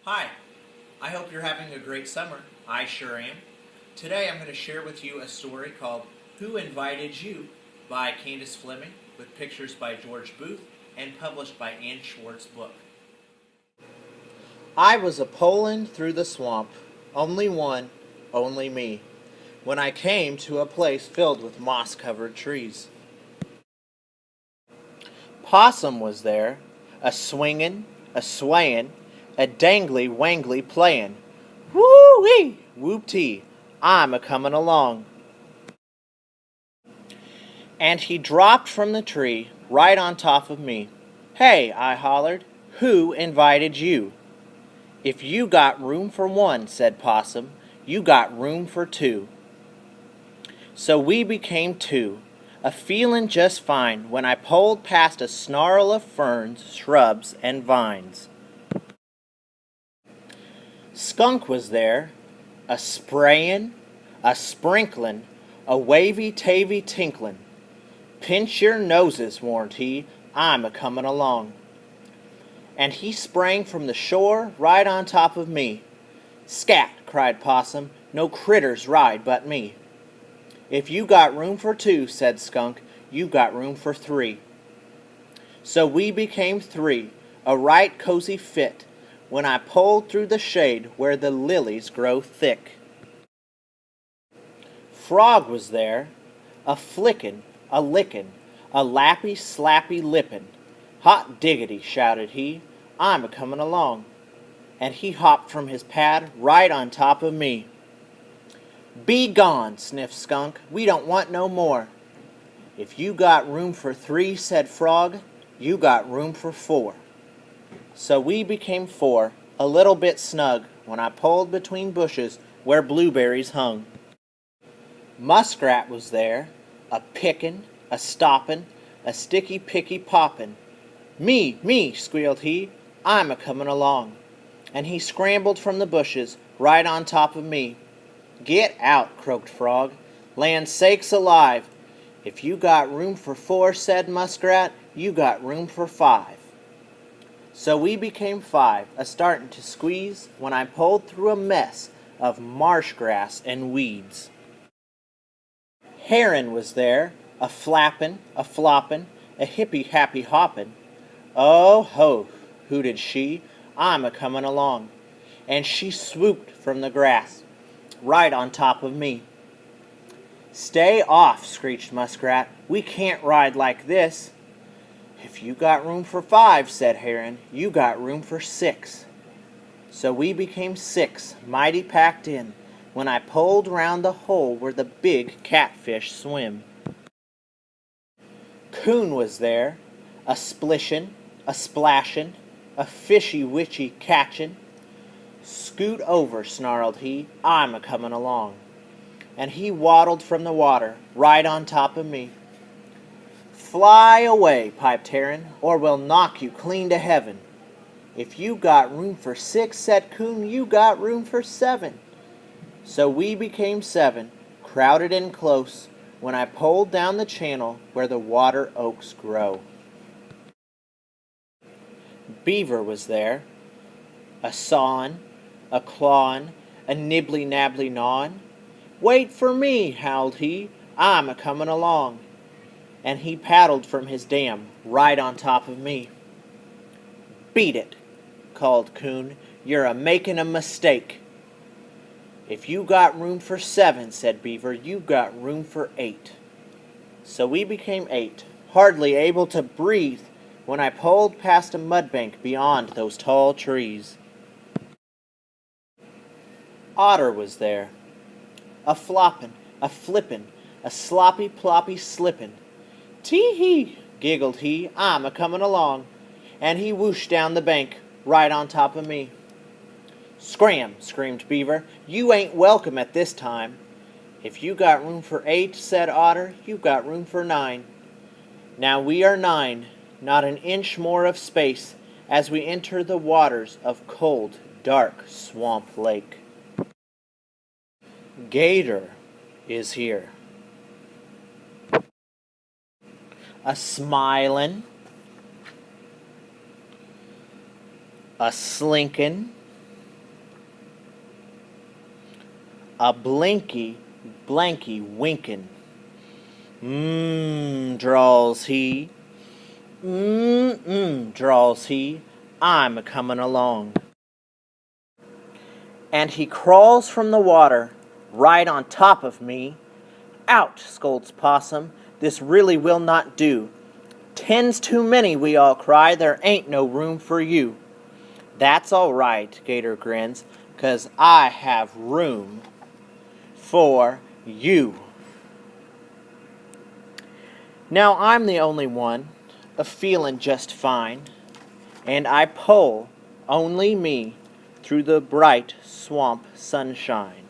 Hi, I hope you're having a great summer. I sure am. Today I'm going to share with you a story called Who Invited You by Candace Fleming with pictures by George Booth and published by Ann Schwartz Book. I was a-polin' through the swamp, only one, only me, when I came to a place filled with moss-covered trees. Possum was there, a-swingin', a-swayin', a dangly-wangly playin'. Woo-wee! Whoop-tee! I'm a-comin' along. And he dropped from the tree right on top of me. Hey, I hollered, who invited you? If you got room for one, said Possum, you got room for two. So we became two, a-feelin' just fine when I poled past a snarl of ferns, shrubs, and vines. Skunk was there, a-sprayin', a-sprinklin', a wavy-tavy tinklin'. Pinch your noses, warned he, I'm a-comin' along. And he sprang from the shore right on top of me. Scat, cried Possum, no critters ride but me. If you got room for two, said Skunk, you got room for three. So we became three, a right cozy fit, when I pulled through the shade where the lilies grow thick. Frog was there, a-flickin', a-lickin', a lappy-slappy lippin'. Hot diggity, shouted he, I'm a-comin' along. And he hopped from his pad right on top of me. Be gone, sniffed Skunk, we don't want no more. If you got room for three, said Frog, you got room for four. So we became four, a little bit snug, when I pulled between bushes where blueberries hung. Muskrat was there, a-pickin', a-stoppin', a sticky-picky poppin'. Me, squealed he, I'm a-comin' along. And he scrambled from the bushes right on top of me. Get out, croaked Frog. Land sakes alive. If you got room for four, said Muskrat, you got room for five. So we became five, a-startin' to squeeze when I pulled through a mess of marsh grass and weeds. Heron was there, a-flappin', a-floppin', a hippy-happy hoppin'. Oh ho, hooted she, I'm a-comin' along. And she swooped from the grass, right on top of me. Stay off, screeched Muskrat, we can't ride like this. If you got room for five, said Heron, you got room for six. So we became six, mighty packed in, when I pulled round the hole where the big catfish swim. Coon was there, a-splishin', a-splashin', a fishy-witchy catchin'. Scoot over, snarled he, I'm a-comin' along. And he waddled from the water, right on top of me. Fly away, piped Heron, or we'll knock you clean to heaven. If you got room for six, said Coon, you got room for seven. So we became seven, crowded in close, when I pulled down the channel where the water oaks grow. Beaver was there, a-sawin', a-clawin', a nibbly-nabbly gnawin'. Wait for me, howled he, I'm a-comin' along. And he paddled from his dam right on top of me. Beat it, called Coon, you're a-makin' a mistake. If you got room for seven, said Beaver, you got room for eight. So we became eight, hardly able to breathe when I pulled past a mudbank beyond those tall trees. Otter was there, a-floppin', a-flippin', a sloppy-ploppy slippin'. Tee-hee, giggled he, I'm a-comin' along. And he whooshed down the bank, right on top of me. Scram, screamed Beaver, you ain't welcome at this time. If you got room for eight, said Otter, you got room for nine. Now we are nine, not an inch more of space, as we enter the waters of cold, dark Swamp Lake. Gator is here. A-smilin', a-slinkin', a blinky, blanky winkin'. Drawls he. Drawls he. I'm a-comin' along. And he crawls from the water, right on top of me. Out, scolds Possum, this really will not do. 10's too many, we all cry, there ain't no room for you. That's all right, Gator grins, 'cause I have room for you. Now I'm the only one, a-feelin' just fine, and I pull, only me, through the bright swamp sunshine.